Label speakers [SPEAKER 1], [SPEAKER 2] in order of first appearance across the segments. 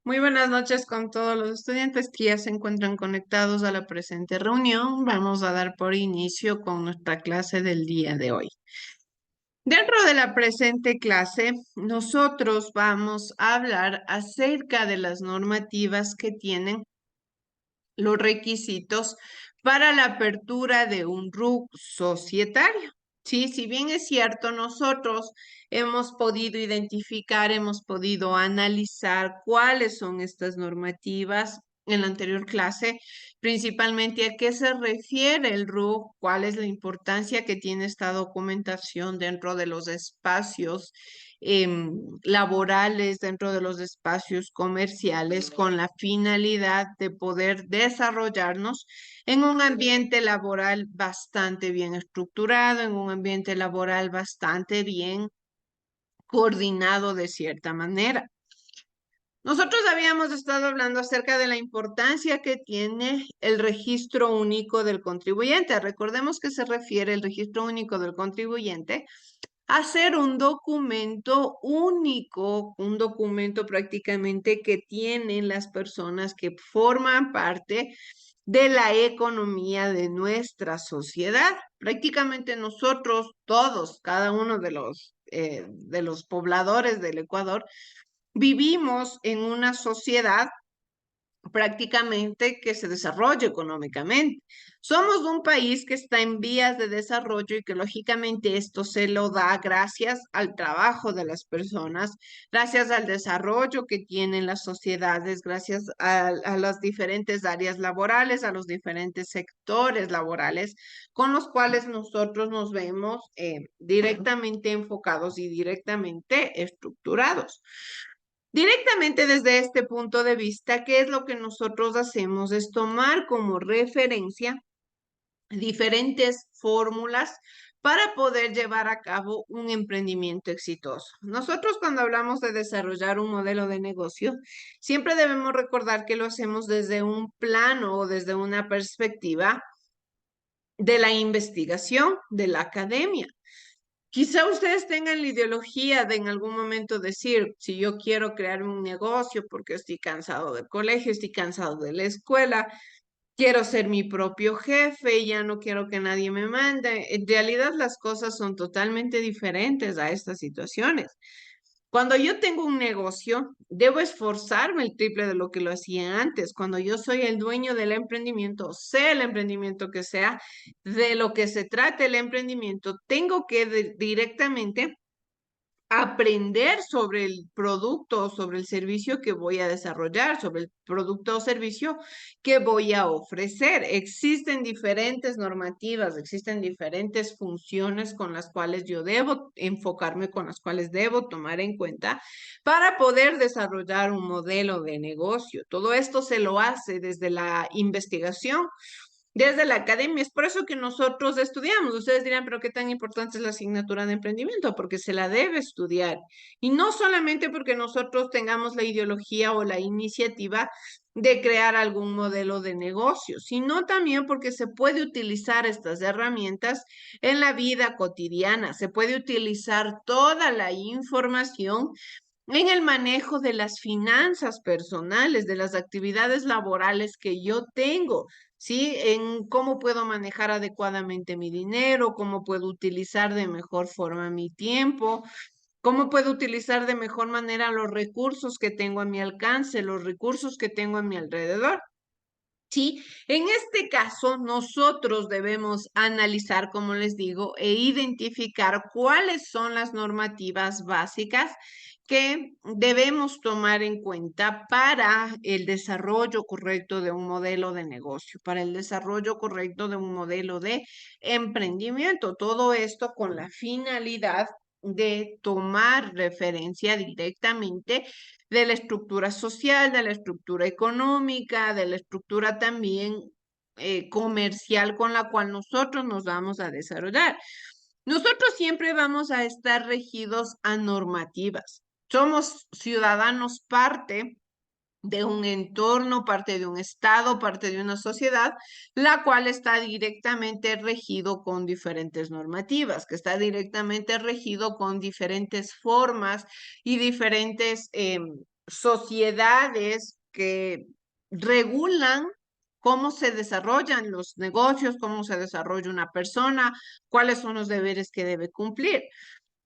[SPEAKER 1] Muy buenas noches con todos los estudiantes que ya se encuentran conectados a la presente reunión. Vamos a dar por inicio con nuestra clase del día de hoy. Dentro de la presente clase, nosotros vamos a hablar acerca de las normativas que tienen los requisitos para la apertura de un RUC societario. Sí, si bien es cierto, nosotros hemos podido identificar, hemos podido analizar cuáles son estas normativas en la anterior clase, principalmente a qué se refiere el RUC, cuál es la importancia que tiene esta documentación dentro de los espacios laborales, dentro de los espacios comerciales, con la finalidad de poder desarrollarnos en un ambiente laboral bastante bien estructurado, en un ambiente laboral bastante bien coordinado de cierta manera. Nosotros habíamos estado hablando acerca de la importancia que tiene el registro único del contribuyente. Recordemos que se refiere el registro único del contribuyente a ser un documento único, un documento prácticamente que tienen las personas que forman parte de la economía de nuestra sociedad. Prácticamente nosotros todos, cada uno de los pobladores del Ecuador, vivimos en una sociedad prácticamente que se desarrolle económicamente. Somos un país que está en vías de desarrollo y que lógicamente esto se lo da gracias al trabajo de las personas, gracias al desarrollo que tienen las sociedades, gracias a las diferentes áreas laborales, a los diferentes sectores laborales con los cuales nosotros nos vemos directamente enfocados y directamente estructurados. Directamente desde este punto de vista, ¿qué es lo que nosotros hacemos? Es tomar como referencia diferentes fórmulas para poder llevar a cabo un emprendimiento exitoso. Nosotros cuando hablamos de desarrollar un modelo de negocio, siempre debemos recordar que lo hacemos desde un plano o desde una perspectiva de la investigación, de la academia. Quizá ustedes tengan la ideología de en algún momento decir, si yo quiero crear un negocio porque estoy cansado del colegio, estoy cansado de la escuela, quiero ser mi propio jefe, ya no quiero que nadie me mande. En realidad las cosas son totalmente diferentes a estas situaciones. Cuando yo tengo un negocio, debo esforzarme el triple de lo que lo hacía antes. Cuando yo soy el dueño del emprendimiento, sea el emprendimiento que sea, de lo que se trate el emprendimiento, tengo que directamente aprender sobre el producto o sobre el servicio que voy a desarrollar, sobre el producto o servicio que voy a ofrecer. Existen diferentes normativas, existen diferentes funciones con las cuales yo debo enfocarme, con las cuales debo tomar en cuenta para poder desarrollar un modelo de negocio. Todo esto se lo hace desde la investigación, desde la academia. Es por eso que nosotros estudiamos. Ustedes dirán, pero qué tan importante es la asignatura de emprendimiento, porque se la debe estudiar. Y no solamente porque nosotros tengamos la ideología o la iniciativa de crear algún modelo de negocio, sino también porque se puede utilizar estas herramientas en la vida cotidiana. Se puede utilizar toda la información en el manejo de las finanzas personales, de las actividades laborales que yo tengo, ¿sí? En cómo puedo manejar adecuadamente mi dinero, cómo puedo utilizar de mejor forma mi tiempo, cómo puedo utilizar de mejor manera los recursos que tengo a mi alcance, los recursos que tengo a mi alrededor. Sí, en este caso nosotros debemos analizar, como les digo, e identificar cuáles son las normativas básicas que debemos tomar en cuenta para el desarrollo correcto de un modelo de negocio, para el desarrollo correcto de un modelo de emprendimiento. Todo esto con la finalidad de tomar referencia directamente de la estructura social, de la estructura económica, de la estructura también comercial con la cual nosotros nos vamos a desarrollar. Nosotros siempre vamos a estar regidos a normativas. Somos ciudadanos parte de un entorno, parte de un estado, parte de una sociedad, la cual está directamente regido con diferentes normativas, que está directamente regido con diferentes formas y diferentes sociedades que regulan cómo se desarrollan los negocios, cómo se desarrolla una persona, cuáles son los deberes que debe cumplir.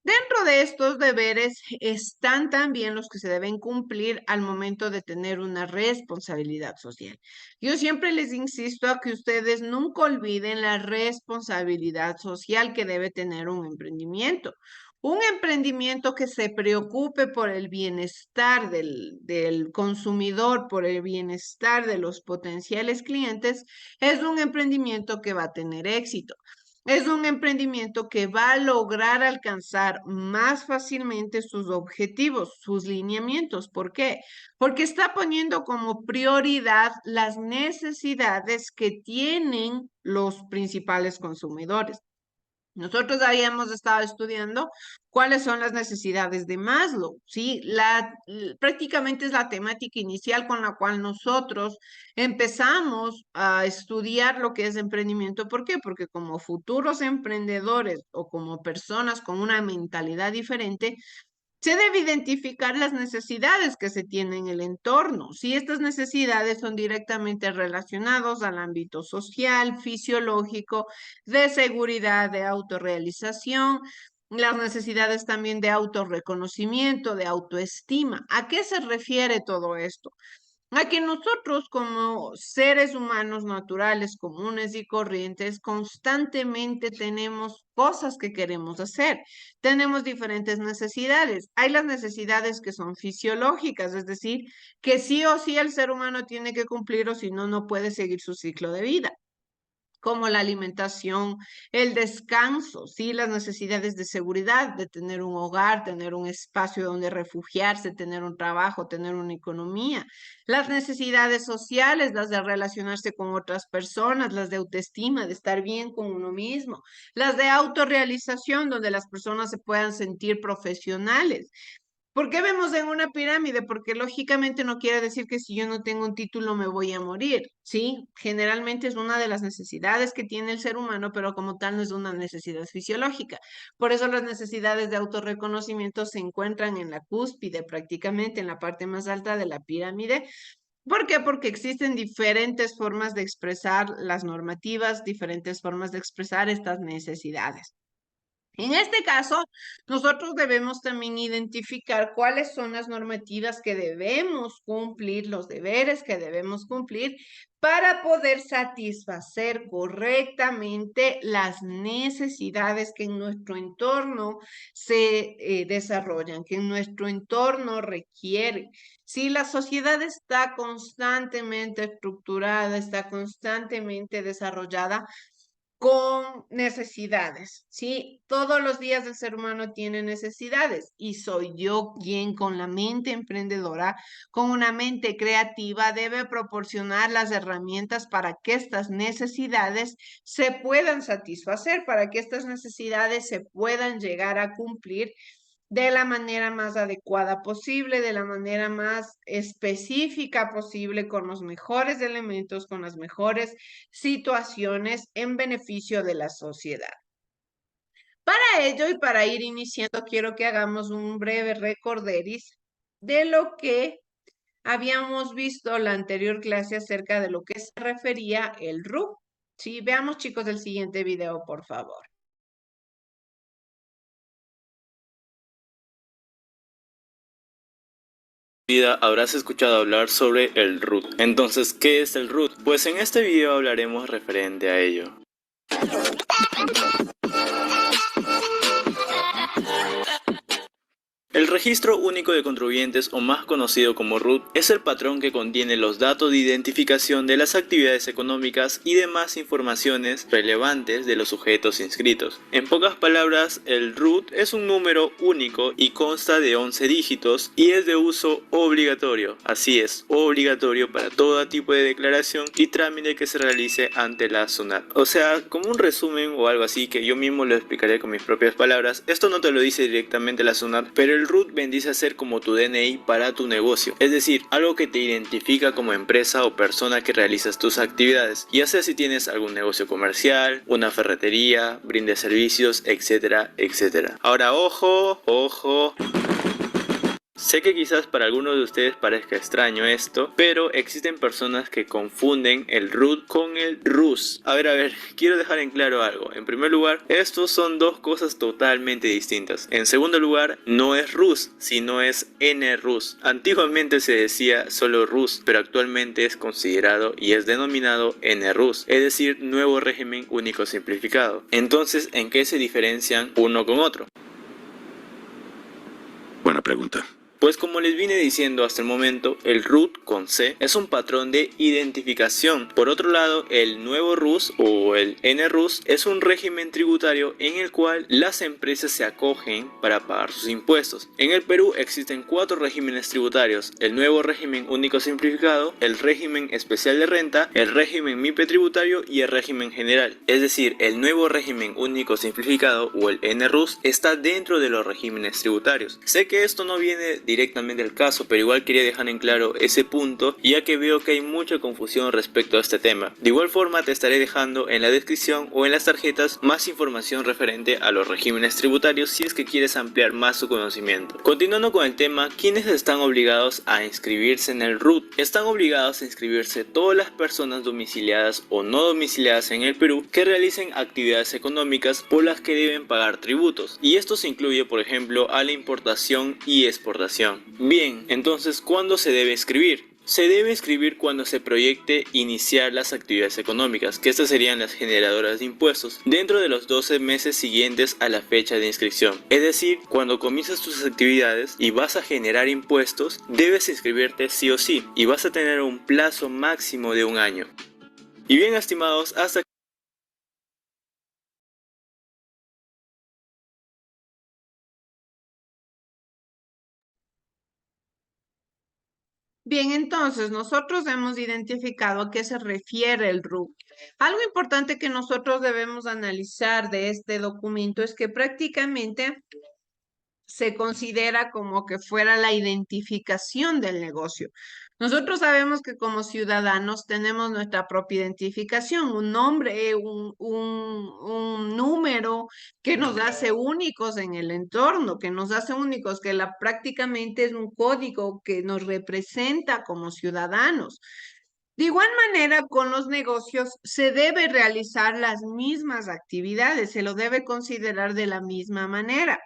[SPEAKER 1] Dentro de estos deberes están también los que se deben cumplir al momento de tener una responsabilidad social. Yo siempre les insisto a que ustedes nunca olviden la responsabilidad social que debe tener un emprendimiento. Un emprendimiento que se preocupe por el bienestar del consumidor, por el bienestar de los potenciales clientes, es un emprendimiento que va a tener éxito. Es un emprendimiento que va a lograr alcanzar más fácilmente sus objetivos, sus lineamientos. ¿Por qué? Porque está poniendo como prioridad las necesidades que tienen los principales consumidores. Nosotros habíamos estado estudiando cuáles son las necesidades de Maslow, ¿sí? Prácticamente es la temática inicial con la cual nosotros empezamos a estudiar lo que es emprendimiento. ¿Por qué? Porque como futuros emprendedores o como personas con una mentalidad diferente, se debe identificar las necesidades que se tienen en el entorno. Si estas necesidades son directamente relacionadas al ámbito social, fisiológico, de seguridad, de autorrealización, las necesidades también de autorreconocimiento, de autoestima. ¿A qué se refiere todo esto? A que nosotros como seres humanos naturales, comunes y corrientes, constantemente tenemos cosas que queremos hacer. Tenemos diferentes necesidades. Hay las necesidades que son fisiológicas, es decir, que sí o sí el ser humano tiene que cumplir o si no, no puede seguir su ciclo de vida, como la alimentación, el descanso, ¿sí? Las necesidades de seguridad, de tener un hogar, tener un espacio donde refugiarse, tener un trabajo, tener una economía. Las necesidades sociales, las de relacionarse con otras personas, las de autoestima, de estar bien con uno mismo. Las de autorrealización, donde las personas se puedan sentir profesionales. ¿Por qué vemos en una pirámide? Porque lógicamente no quiere decir que si yo no tengo un título me voy a morir, ¿sí? Generalmente es una de las necesidades que tiene el ser humano, pero como tal no es una necesidad fisiológica. Por eso las necesidades de autorreconocimiento se encuentran en la cúspide, prácticamente en la parte más alta de la pirámide. ¿Por qué? Porque existen diferentes formas de expresar las normativas, diferentes formas de expresar estas necesidades. En este caso, nosotros debemos también identificar cuáles son las normativas que debemos cumplir, los deberes que debemos cumplir para poder satisfacer correctamente las necesidades que en nuestro entorno se desarrollan, que en nuestro entorno requiere. Si la sociedad está constantemente estructurada, está constantemente desarrollada, con necesidades, ¿sí? Todos los días el ser humano tiene necesidades y soy yo quien con la mente emprendedora, con una mente creativa, debe proporcionar las herramientas para que estas necesidades se puedan satisfacer, para que estas necesidades se puedan llegar a cumplir de la manera más adecuada posible, de la manera más específica posible, con los mejores elementos, con las mejores situaciones en beneficio de la sociedad. Para ello y para ir iniciando, quiero que hagamos un breve recorderis de lo que habíamos visto la anterior clase acerca de lo que se refería el RUC. Sí, veamos chicos el siguiente video, por favor.
[SPEAKER 2] Vida habrás escuchado hablar sobre el root. Entonces, ¿qué es el root? Pues en este video hablaremos referente a ello. El registro único de contribuyentes, o más conocido como RUT, es el patrón que contiene los datos de identificación de las actividades económicas y demás informaciones relevantes de los sujetos inscritos. En pocas palabras, el RUT es un número único y consta de 11 dígitos y es de uso obligatorio. Así es, obligatorio para todo tipo de declaración y trámite que se realice ante la SUNAT. O sea, como un resumen o algo así que yo mismo lo explicaré con mis propias palabras, esto no te lo dice directamente la SUNAT, pero el RUT bendice a ser como tu DNI para tu negocio, es decir, algo que te identifica como empresa o persona que realizas tus actividades, ya sea si tienes algún negocio comercial, una ferretería, brindes servicios, etcétera, etcétera. Ahora, ojo, ojo. Sé que quizás para algunos de ustedes parezca extraño esto, pero existen personas que confunden el RUT con el RUS. A ver, quiero dejar en claro algo. En primer lugar, estos son dos cosas totalmente distintas. En segundo lugar, no es RUS, sino es NRUS. Antiguamente se decía solo RUS, pero actualmente es considerado y es denominado NRUS, es decir, Nuevo Régimen Único Simplificado. Entonces, ¿en qué se diferencian uno con otro?
[SPEAKER 3] Buena pregunta.
[SPEAKER 2] Pues como les vine diciendo hasta el momento, el RUT con C es un patrón de identificación. Por otro lado, el nuevo RUS o el NRUS es un régimen tributario en el cual las empresas se acogen para pagar sus impuestos. En el Perú existen 4 regímenes tributarios: el nuevo régimen único simplificado, el régimen especial de renta, el régimen MIPE tributario y el régimen general. Es decir, el nuevo régimen único simplificado o el NRUS está dentro de los regímenes tributarios. Sé que esto no viene directamente al caso, pero igual quería dejar en claro ese punto, ya que veo que hay mucha confusión respecto a este tema. De igual forma te estaré dejando en la descripción o en las tarjetas más información referente a los regímenes tributarios si es que quieres ampliar más tu conocimiento. Continuando con el tema, ¿quiénes están obligados a inscribirse en el RUT? Están obligados a inscribirse todas las personas domiciliadas o no domiciliadas en el Perú que realicen actividades económicas por las que deben pagar tributos, y esto se incluye por ejemplo a la importación y exportación. Bien, entonces ¿cuándo se debe inscribir? Se debe inscribir cuando se proyecte iniciar las actividades económicas, que estas serían las generadoras de impuestos, dentro de los 12 meses siguientes a la fecha de inscripción. Es decir, cuando comienzas tus actividades y vas a generar impuestos, debes inscribirte sí o sí, y vas a tener un plazo máximo de un año. Y bien, estimados, hasta
[SPEAKER 1] Bien, entonces nosotros hemos identificado a qué se refiere el RUC. Algo importante que nosotros debemos analizar de este documento es que prácticamente se considera como que fuera la identificación del negocio. Nosotros sabemos que como ciudadanos tenemos nuestra propia identificación, un nombre, un número que nos hace únicos en el entorno, que nos hace únicos, que prácticamente es un código que nos representa como ciudadanos. De igual manera, con los negocios se debe realizar las mismas actividades, se lo debe considerar de la misma manera.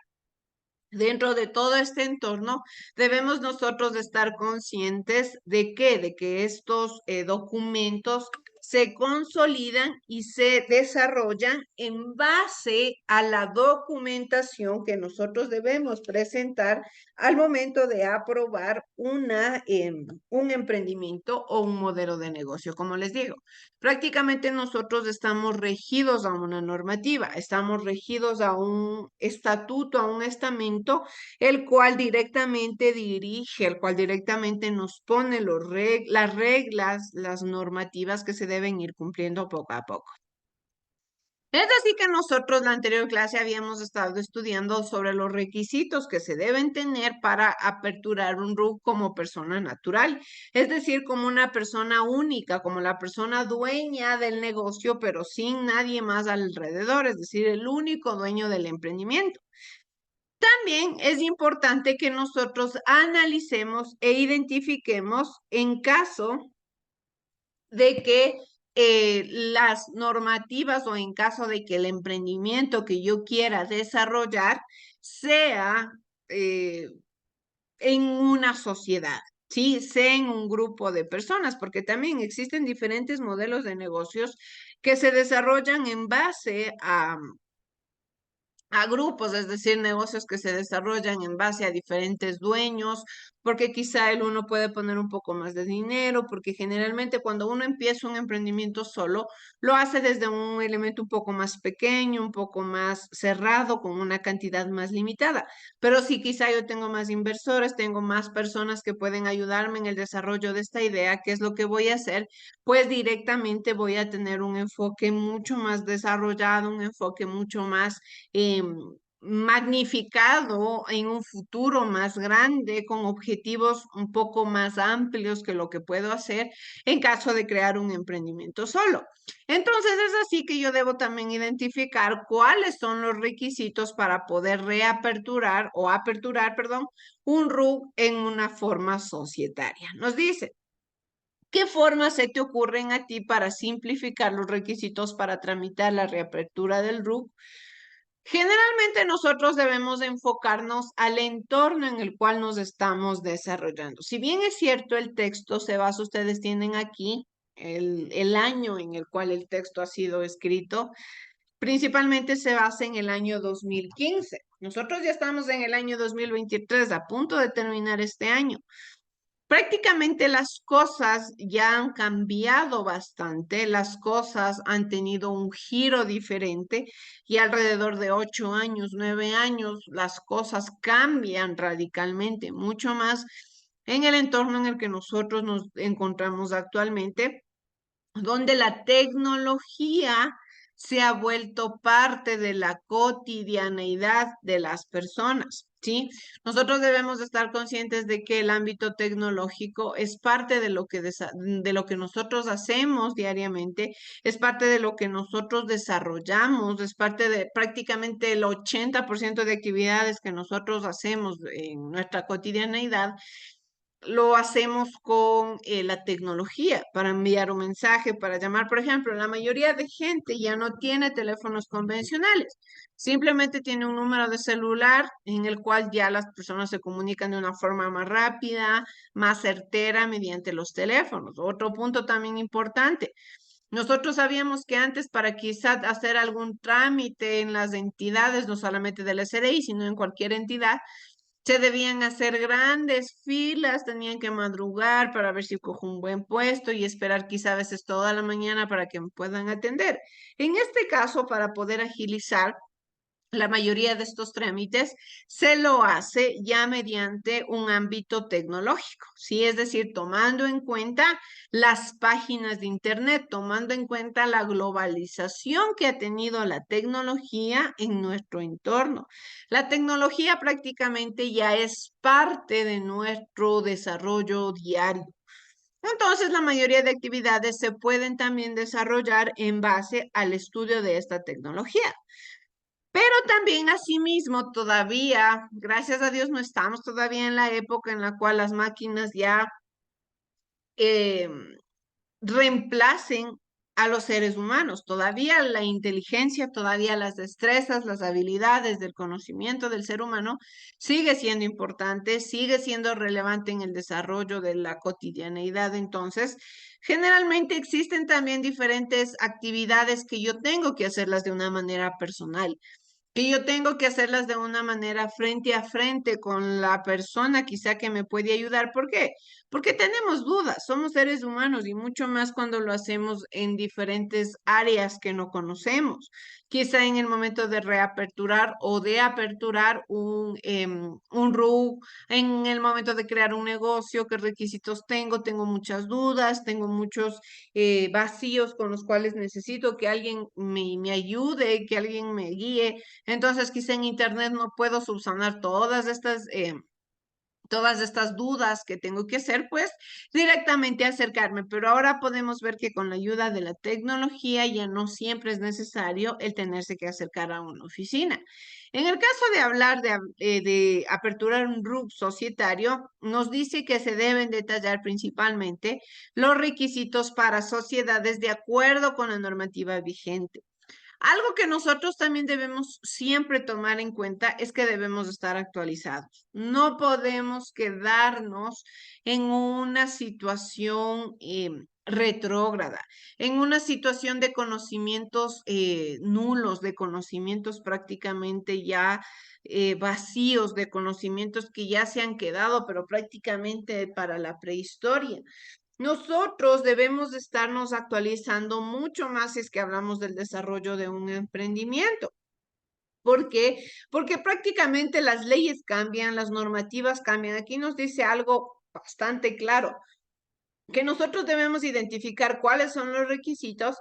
[SPEAKER 1] Dentro de todo este entorno, debemos nosotros estar conscientes de que estos documentos se consolidan y se desarrollan en base a la documentación que nosotros debemos presentar al momento de aprobar un emprendimiento o un modelo de negocio. Como les digo, prácticamente nosotros estamos regidos a una normativa, estamos regidos a un estatuto, a un estamento, el cual directamente dirige, el cual directamente nos pone las reglas, las normativas que se deben ir cumpliendo poco a poco. Es así que nosotros la anterior clase habíamos estado estudiando sobre los requisitos que se deben tener para aperturar un RUC como persona natural, es decir, como una persona única, como la persona dueña del negocio, pero sin nadie más alrededor, es decir, el único dueño del emprendimiento. También es importante que nosotros analicemos e identifiquemos en caso de que las normativas o en caso de que el emprendimiento que yo quiera desarrollar sea eh, en una sociedad, ¿sí? Sea en un grupo de personas, porque también existen diferentes modelos de negocios que se desarrollan en base a grupos, es decir, negocios que se desarrollan en base a diferentes dueños, porque quizá el uno puede poner un poco más de dinero, porque generalmente cuando uno empieza un emprendimiento solo, lo hace desde un elemento un poco más pequeño, un poco más cerrado, con una cantidad más limitada. Pero si quizá yo tengo más inversores, tengo más personas que pueden ayudarme en el desarrollo de esta idea, ¿qué es lo que voy a hacer? Pues directamente voy a tener un enfoque mucho más desarrollado, un enfoque mucho más magnificado en un futuro más grande, con objetivos un poco más amplios que lo que puedo hacer en caso de crear un emprendimiento solo. Entonces es así que yo debo también identificar cuáles son los requisitos para poder reaperturar o aperturar, perdón, un RUC en una forma societaria. Nos dice, ¿qué formas se te ocurren a ti para simplificar los requisitos para tramitar la reapertura del RUC? Generalmente nosotros debemos enfocarnos al entorno en el cual nos estamos desarrollando. Si bien es cierto, el texto se basa, ustedes tienen aquí el año en el cual el texto ha sido escrito, principalmente se basa en el año 2015. Nosotros ya estamos en el año 2023, a punto de terminar este año. Prácticamente las cosas ya han cambiado bastante, las cosas han tenido un giro diferente y alrededor de 8 años, 9 años, las cosas cambian radicalmente, mucho más en el entorno en el que nosotros nos encontramos actualmente, donde la tecnología se ha vuelto parte de la cotidianeidad de las personas, ¿sí? Nosotros debemos estar conscientes de que el ámbito tecnológico es parte de lo que nosotros hacemos diariamente, es parte de lo que nosotros desarrollamos, es parte de prácticamente el 80% de actividades que nosotros hacemos en nuestra cotidianeidad. Lo hacemos con la tecnología para enviar un mensaje, para llamar. Por ejemplo, la mayoría de gente ya no tiene teléfonos convencionales, simplemente tiene un número de celular en el cual ya las personas se comunican de una forma más rápida, más certera mediante los teléfonos. Otro punto también importante. Nosotros sabíamos que antes para quizás hacer algún trámite en las entidades, no solamente del SRI, sino en cualquier entidad, se debían hacer grandes filas, tenían que madrugar para ver si cojo un buen puesto y esperar quizá a veces toda la mañana para que me puedan atender. En este caso, para poder agilizar la mayoría de estos trámites se lo hace ya mediante un ámbito tecnológico, ¿sí? Es decir, tomando en cuenta las páginas de Internet, tomando en cuenta la globalización que ha tenido la tecnología en nuestro entorno. La tecnología prácticamente ya es parte de nuestro desarrollo diario. Entonces, la mayoría de actividades se pueden también desarrollar en base al estudio de esta tecnología. Pero también asimismo todavía, gracias a Dios, no estamos todavía en la época en la cual las máquinas ya eh, reemplacen a los seres humanos. Todavía la inteligencia, todavía las destrezas, las habilidades del conocimiento del ser humano sigue siendo importante, sigue siendo relevante en el desarrollo de la cotidianeidad. Entonces, generalmente existen también diferentes actividades que yo tengo que hacerlas de una manera personal, que yo tengo que hacerlas de una manera frente a frente con la persona quizá que me puede ayudar. ¿Por qué? Porque tenemos dudas, somos seres humanos y mucho más cuando lo hacemos en diferentes áreas que no conocemos. Quizá en el momento de reaperturar o de aperturar un RUC, en el momento de crear un negocio, qué requisitos tengo, tengo muchas dudas, tengo muchos vacíos con los cuales necesito que alguien me ayude, que alguien me guíe. Entonces, quizá en Internet no puedo subsanar todas estas dudas que tengo que hacer, pues directamente acercarme. Pero ahora podemos ver que con la ayuda de la tecnología ya no siempre es necesario el tenerse que acercar a una oficina. En el caso de hablar de aperturar un RUC societario, nos dice que se deben detallar principalmente los requisitos para sociedades de acuerdo con la normativa vigente. Algo que nosotros también debemos siempre tomar en cuenta es que debemos estar actualizados. No podemos quedarnos en una situación retrógrada, en una situación de conocimientos nulos, de conocimientos prácticamente ya vacíos, de conocimientos que ya se han quedado, pero prácticamente para la prehistoria. Nosotros debemos de estarnos actualizando mucho más si es que hablamos del desarrollo de un emprendimiento. ¿Por qué? Porque prácticamente las leyes cambian, las normativas cambian. Aquí nos dice algo bastante claro, que nosotros debemos identificar cuáles son los requisitos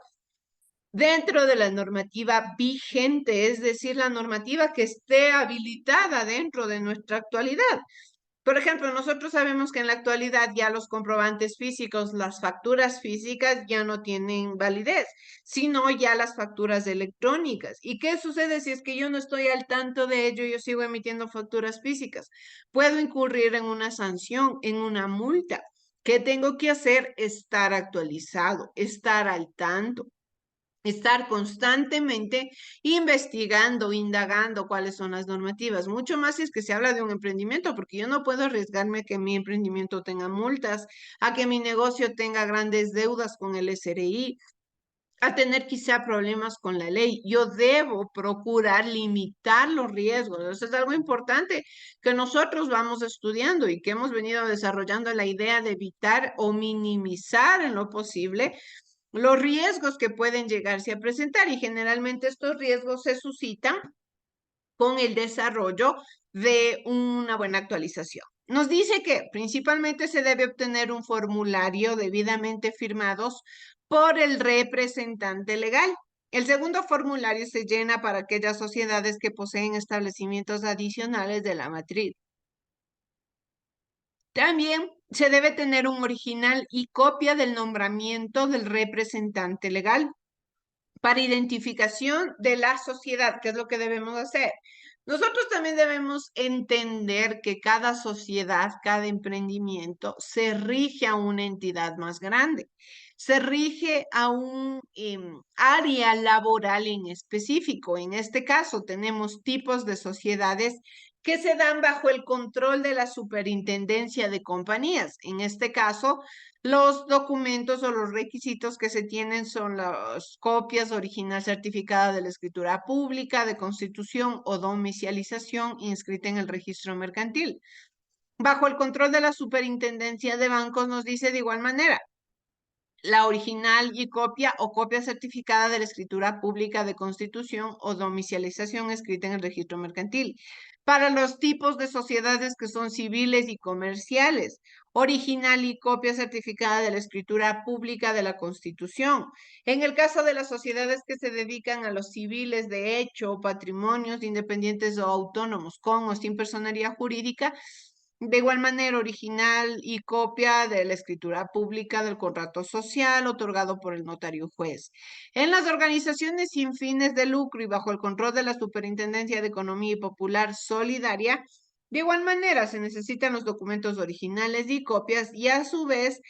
[SPEAKER 1] dentro de la normativa vigente, es decir, la normativa que esté habilitada dentro de nuestra actualidad. Por ejemplo, nosotros sabemos que en la actualidad ya los comprobantes físicos, las facturas físicas ya no tienen validez, sino ya las facturas electrónicas. ¿Y qué sucede si es que yo no estoy al tanto de ello y yo sigo emitiendo facturas físicas? Puedo incurrir en una sanción, en una multa. ¿Qué tengo que hacer? Estar actualizado, estar al tanto. Estar constantemente investigando, indagando cuáles son las normativas, mucho más si es que se habla de un emprendimiento, porque yo no puedo arriesgarme a que mi emprendimiento tenga multas, a que mi negocio tenga grandes deudas con el SRI, a tener quizá problemas con la ley. Yo debo procurar limitar los riesgos. Eso es algo importante que nosotros vamos estudiando y que hemos venido desarrollando la idea de evitar o minimizar en lo posible los riesgos que pueden llegarse a presentar y generalmente estos riesgos se suscitan con el desarrollo de una buena actualización. Nos dice que principalmente se debe obtener un formulario debidamente firmados por el representante legal. El segundo formulario se llena para aquellas sociedades que poseen establecimientos adicionales de la matriz. También se debe tener un original y copia del nombramiento del representante legal para identificación de la sociedad, que es lo que debemos hacer. Nosotros también debemos entender que cada sociedad, cada emprendimiento se rige a una entidad más grande, se rige a un área laboral en específico. En este caso tenemos tipos de sociedades que se dan bajo el control de la superintendencia de compañías. En este caso, los documentos o los requisitos que se tienen son las copias original certificada de la escritura pública, de constitución o domiciliación inscrita en el registro mercantil. Bajo el control de la superintendencia de bancos nos dice de igual manera, la original y copia o copia certificada de la escritura pública de constitución o domiciliación escrita en el registro mercantil. Para los tipos de sociedades que son civiles y comerciales, original y copia certificada de la escritura pública de la constitución. En el caso de las sociedades que se dedican a los civiles de hecho, patrimonios independientes o autónomos con o sin personería jurídica, de igual manera, original y copia de la escritura pública del contrato social otorgado por el notario juez. En las organizaciones sin fines de lucro y bajo el control de la Superintendencia de Economía y Popular Solidaria, de igual manera se necesitan los documentos originales y copias y a su vez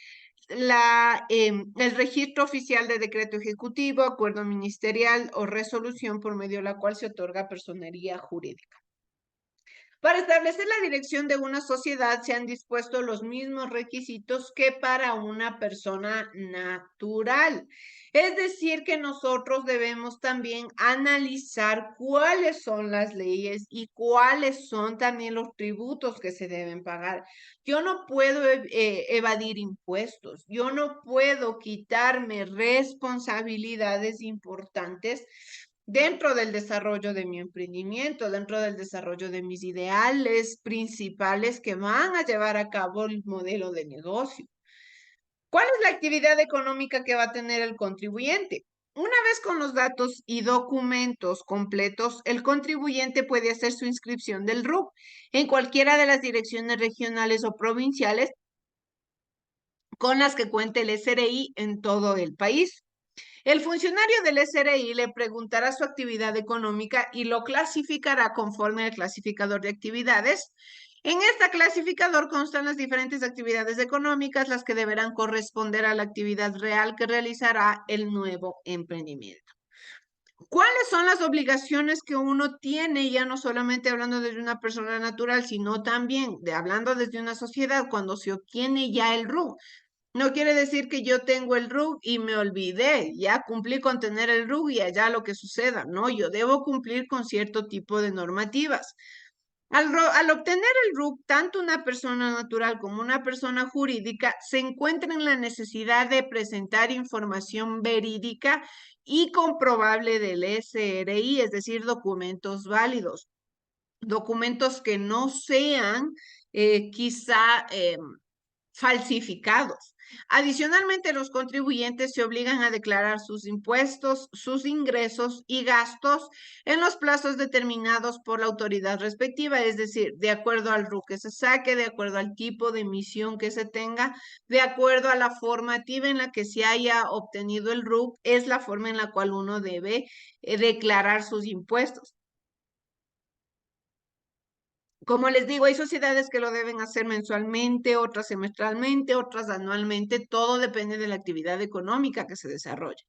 [SPEAKER 1] el registro oficial de decreto ejecutivo, acuerdo ministerial o resolución por medio de la cual se otorga personería jurídica. Para establecer la dirección de una sociedad se han dispuesto los mismos requisitos que para una persona natural. Es decir, que nosotros debemos también analizar cuáles son las leyes y cuáles son también los tributos que se deben pagar. Yo no puedo evadir impuestos, yo no puedo quitarme responsabilidades importantes dentro del desarrollo de mi emprendimiento, dentro del desarrollo de mis ideales principales que van a llevar a cabo el modelo de negocio. ¿Cuál es la actividad económica que va a tener el contribuyente? Una vez con los datos y documentos completos, el contribuyente puede hacer su inscripción del RUC en cualquiera de las direcciones regionales o provinciales con las que cuente el SRI en todo el país. El funcionario del SRI le preguntará su actividad económica y lo clasificará conforme al clasificador de actividades. En este clasificador constan las diferentes actividades económicas, las que deberán corresponder a la actividad real que realizará el nuevo emprendimiento. ¿Cuáles son las obligaciones que uno tiene, ya no solamente hablando desde una persona natural, sino también hablando desde una sociedad cuando se obtiene ya el RUC? No quiere decir que yo tengo el RUC y me olvidé, ya cumplí con tener el RUC y allá lo que suceda. No, yo debo cumplir con cierto tipo de normativas. Al obtener el RUC, tanto una persona natural como una persona jurídica se encuentran en la necesidad de presentar información verídica y comprobable del SRI, es decir, documentos válidos, documentos que no sean quizá falsificados. Adicionalmente, los contribuyentes se obligan a declarar sus impuestos, sus ingresos y gastos en los plazos determinados por la autoridad respectiva, es decir, de acuerdo al RUC que se saque, de acuerdo al tipo de emisión que se tenga, de acuerdo a la formativa en la que se haya obtenido el RUC, es la forma en la cual uno debe declarar sus impuestos. Como les digo, hay sociedades que lo deben hacer mensualmente, otras semestralmente, otras anualmente, todo depende de la actividad económica que se desarrolle.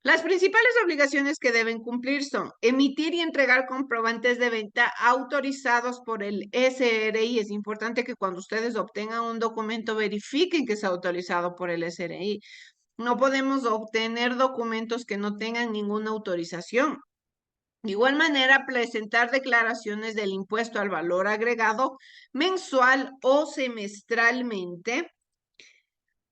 [SPEAKER 1] Las principales obligaciones que deben cumplir son emitir y entregar comprobantes de venta autorizados por el SRI. Es importante que cuando ustedes obtengan un documento verifiquen que sea autorizado por el SRI. No podemos obtener documentos que no tengan ninguna autorización. De igual manera, presentar declaraciones del impuesto al valor agregado mensual o semestralmente,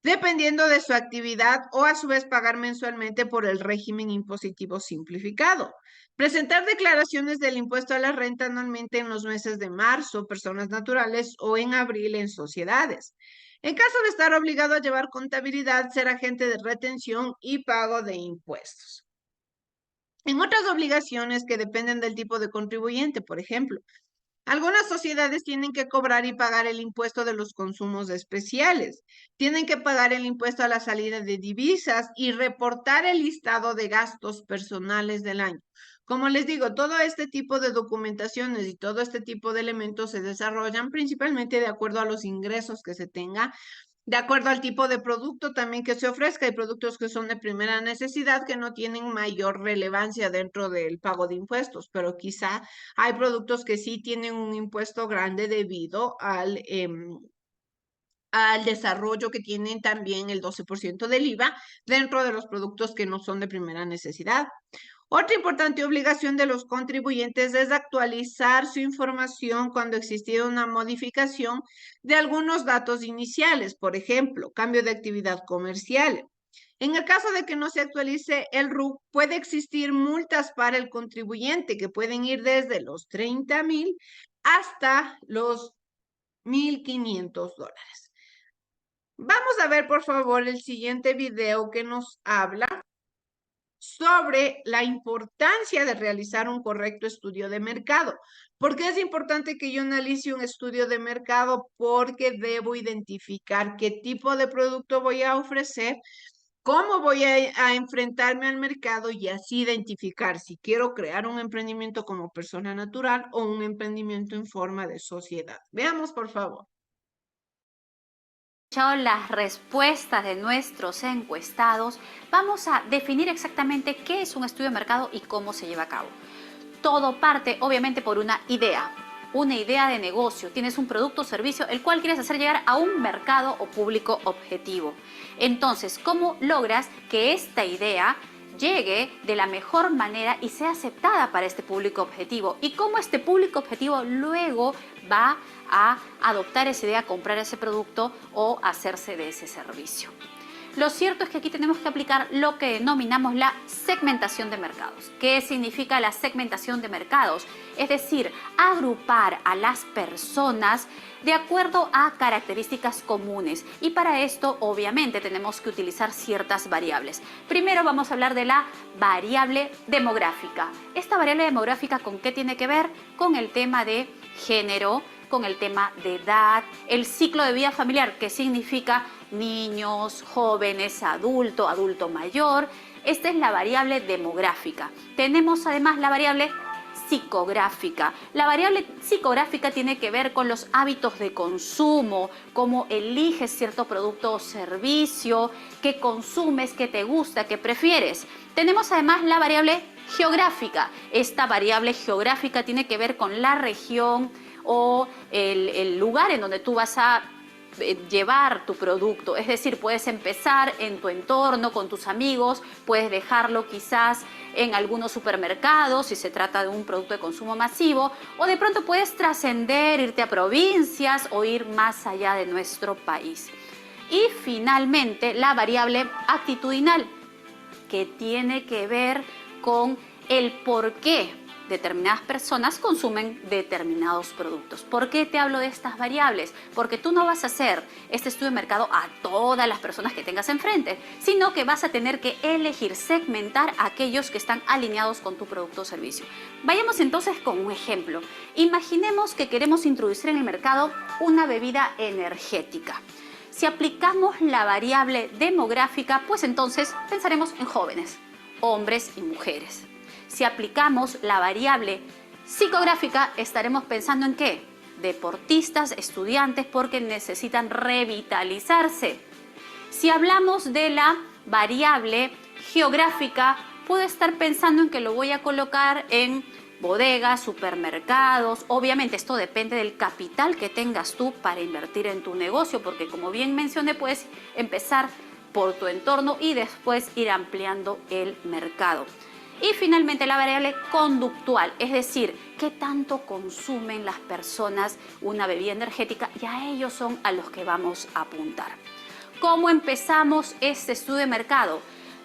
[SPEAKER 1] dependiendo de su actividad, o a su vez pagar mensualmente por el régimen impositivo simplificado. Presentar declaraciones del impuesto a la renta anualmente en los meses de marzo, personas naturales, o en abril en sociedades. En caso de estar obligado a llevar contabilidad, ser agente de retención y pago de impuestos. En otras obligaciones que dependen del tipo de contribuyente, por ejemplo, algunas sociedades tienen que cobrar y pagar el impuesto de los consumos especiales, tienen que pagar el impuesto a la salida de divisas y reportar el listado de gastos personales del año. Como les digo, todo este tipo de documentaciones y todo este tipo de elementos se desarrollan principalmente de acuerdo a los ingresos que se tenga, de acuerdo al tipo de producto también que se ofrezca. Hay productos que son de primera necesidad que no tienen mayor relevancia dentro del pago de impuestos, pero quizá hay productos que sí tienen un impuesto grande debido al desarrollo que tienen también el 12% del IVA dentro de los productos que no son de primera necesidad. Otra importante obligación de los contribuyentes es actualizar su información cuando existiera una modificación de algunos datos iniciales, por ejemplo, cambio de actividad comercial. En el caso de que no se actualice el RUC, puede existir multas para el contribuyente que pueden ir desde los 30,000 hasta los $1,500. Vamos a ver, por favor, el siguiente video que nos habla sobre la importancia de realizar un correcto estudio de mercado. ¿Por qué es importante que yo analice un estudio de mercado? Porque debo identificar qué tipo de producto voy a ofrecer, cómo voy a enfrentarme al mercado y así identificar si quiero crear un emprendimiento como persona natural o un emprendimiento en forma de sociedad. Veamos, por favor.
[SPEAKER 3] Las respuestas de nuestros encuestados, vamos a definir exactamente qué es un estudio de mercado y cómo se lleva a cabo. Todo parte obviamente por una idea de negocio. Tienes un producto o servicio el cual quieres hacer llegar a un mercado o público objetivo. Entonces, ¿cómo logras que esta idea llegue de la mejor manera y sea aceptada para este público objetivo? Y cómo este público objetivo luego va a adoptar esa idea, comprar ese producto o hacerse de ese servicio. Lo cierto es que aquí tenemos que aplicar lo que denominamos la segmentación de mercados. ¿Qué significa la segmentación de mercados? Es decir, agrupar a las personas de acuerdo a características comunes, y para esto obviamente tenemos que utilizar ciertas variables. Primero vamos a hablar de la variable demográfica. Esta variable demográfica, ¿con qué tiene que ver? Con el tema de género, con el tema de edad, el ciclo de vida familiar, que significa niños, jóvenes, adulto mayor. Esta es la variable demográfica. Tenemos además la variable psicográfica. La variable psicográfica tiene que ver con los hábitos de consumo, cómo eliges cierto producto o servicio, qué consumes, qué te gusta, qué prefieres. Tenemos además la variable geográfica. Esta variable geográfica tiene que ver con la región o el lugar en donde tú vas a llevar tu producto. Es decir, puedes empezar en tu entorno, con tus amigos, puedes dejarlo quizás en algunos supermercados si se trata de un producto de consumo masivo, o de pronto puedes trascender, irte a provincias o ir más allá de nuestro país. Y finalmente la variable actitudinal, que tiene que ver con el porqué determinadas personas consumen determinados productos. ¿Por qué te hablo de estas variables? Porque tú no vas a hacer este estudio de mercado a todas las personas que tengas enfrente, sino que vas a tener que elegir, segmentar a aquellos que están alineados con tu producto o servicio. Vayamos entonces con un ejemplo. Imaginemos que queremos introducir en el mercado una bebida energética. Si aplicamos la variable demográfica, pues entonces pensaremos en jóvenes, hombres y mujeres. Si aplicamos la variable psicográfica, estaremos pensando en ¿qué? Deportistas, estudiantes, porque necesitan revitalizarse. Si hablamos de la variable geográfica, puedo estar pensando en que lo voy a colocar en bodegas, supermercados. Obviamente esto depende del capital que tengas tú para invertir en tu negocio, porque como bien mencioné, puedes empezar por tu entorno y después ir ampliando el mercado. Y finalmente la variable conductual, es decir, qué tanto consumen las personas una bebida energética, y a ellos son a los que vamos a apuntar. ¿Cómo empezamos este estudio de mercado?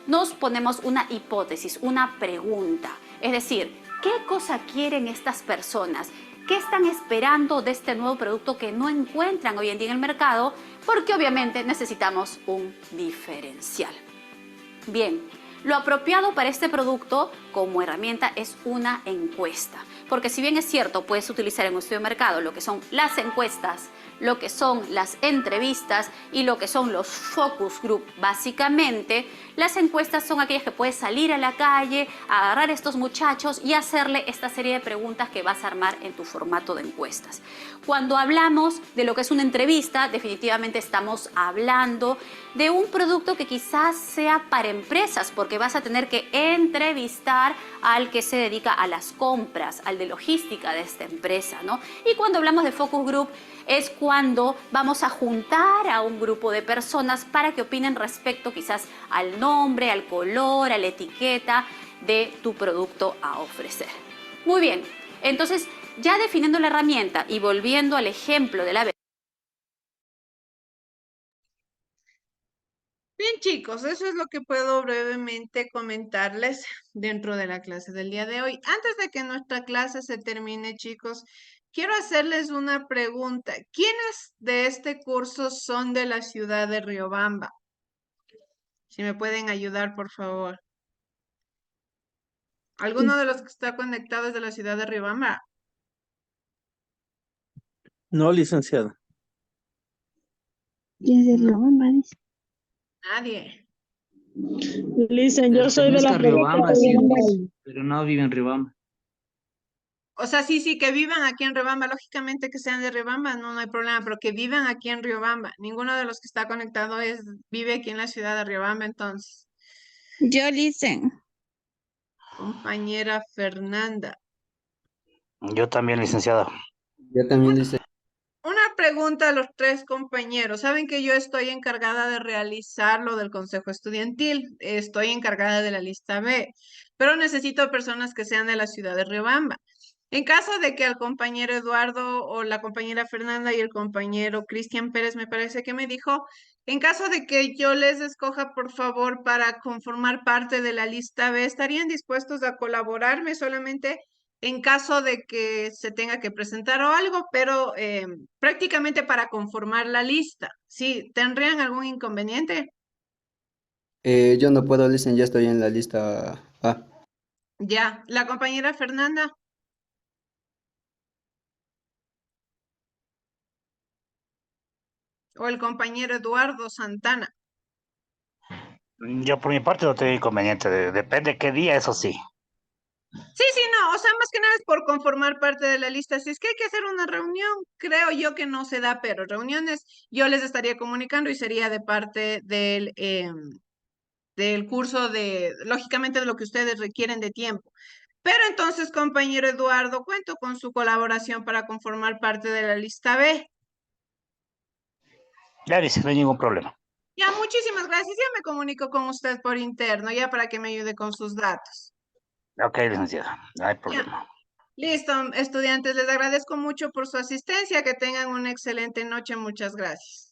[SPEAKER 3] Nos ponemos una hipótesis, una pregunta, es decir, ¿qué cosa quieren estas personas? ¿Qué están esperando de este nuevo producto que no encuentran hoy en día en el mercado? Porque obviamente necesitamos un diferencial. Bien, lo apropiado para este producto como herramienta es una encuesta. Porque si bien es cierto, puedes utilizar en un estudio de mercado lo que son las encuestas, lo que son las entrevistas y lo que son los focus group. Básicamente, las encuestas son aquellas que puedes salir a la calle, agarrar a estos muchachos y hacerle esta serie de preguntas que vas a armar en tu formato de encuestas. Cuando hablamos de lo que es una entrevista, definitivamente estamos hablando de un producto que quizás sea para empresas, porque vas a tener que entrevistar al que se dedica a las compras, al de logística de esta empresa, ¿no? Y cuando hablamos de focus group, es cuando vamos a juntar a un grupo de personas para que opinen respecto quizás al nombre, al color, a la etiqueta de tu producto a ofrecer. Muy bien, entonces ya definiendo la herramienta y volviendo al ejemplo de la...
[SPEAKER 1] Bien, chicos, eso es lo que puedo brevemente comentarles dentro de la clase del día de hoy. Antes de que nuestra clase se termine, chicos, quiero hacerles una pregunta. ¿Quiénes de este curso son de la ciudad de Riobamba? Si me pueden ayudar, por favor. ¿Alguno de los que está conectado es de la ciudad de Riobamba?
[SPEAKER 4] No, licenciada.
[SPEAKER 5] Desde
[SPEAKER 1] No,
[SPEAKER 5] Riobamba, dice.
[SPEAKER 1] nadie.
[SPEAKER 5] Licen, yo soy de la
[SPEAKER 6] Pertenezco a
[SPEAKER 5] provincia
[SPEAKER 6] Riobamba,
[SPEAKER 5] de
[SPEAKER 6] sí,
[SPEAKER 5] Riobamba.
[SPEAKER 6] pero no vivo en Riobamba.
[SPEAKER 1] O sea, sí, que vivan aquí en Riobamba. Lógicamente que sean de Riobamba, no hay problema, pero que vivan aquí en Riobamba. Ninguno de los que está conectado vive aquí en la ciudad de Riobamba, entonces.
[SPEAKER 5] Yo, Licen.
[SPEAKER 1] Compañera Fernanda.
[SPEAKER 7] Yo también, licenciado.
[SPEAKER 8] Yo también dice,
[SPEAKER 1] Una pregunta a los tres compañeros. Saben que yo estoy encargada de realizar lo del Consejo Estudiantil. Estoy encargada de la lista B, pero necesito personas que sean de la ciudad de Riobamba. En caso de que el compañero Eduardo o la compañera Fernanda y el compañero Cristian Pérez, me parece que me dijo, en caso de que yo les escoja, por favor, para conformar parte de la lista B, ¿estarían dispuestos a colaborarme solamente en caso de que se tenga que presentar o algo, pero prácticamente para conformar la lista? ¿Sí? ¿Tendrían algún inconveniente?
[SPEAKER 8] yo no puedo, dicen, ya estoy en la lista A.
[SPEAKER 1] Ya, la compañera Fernanda. O el compañero Eduardo Santana.
[SPEAKER 7] Yo por mi parte no tengo inconveniente, depende qué día, eso sí.
[SPEAKER 1] Sí, no, o sea, más que nada es por conformar parte de la lista. Si es que hay que hacer una reunión, creo yo que no se da, pero reuniones yo les estaría comunicando y sería de parte del curso lógicamente, de lo que ustedes requieren de tiempo. Pero entonces, compañero Eduardo, cuento con su colaboración para conformar parte de la lista B.
[SPEAKER 7] Ya dice, no hay ningún problema.
[SPEAKER 1] Ya, muchísimas gracias. Ya me comunico con usted por interno, ya para que me ayude con sus datos.
[SPEAKER 7] Ok, licenciado, no hay
[SPEAKER 1] Ya.
[SPEAKER 7] problema.
[SPEAKER 1] Listo, estudiantes, les agradezco mucho por su asistencia. Que tengan una excelente noche. Muchas gracias.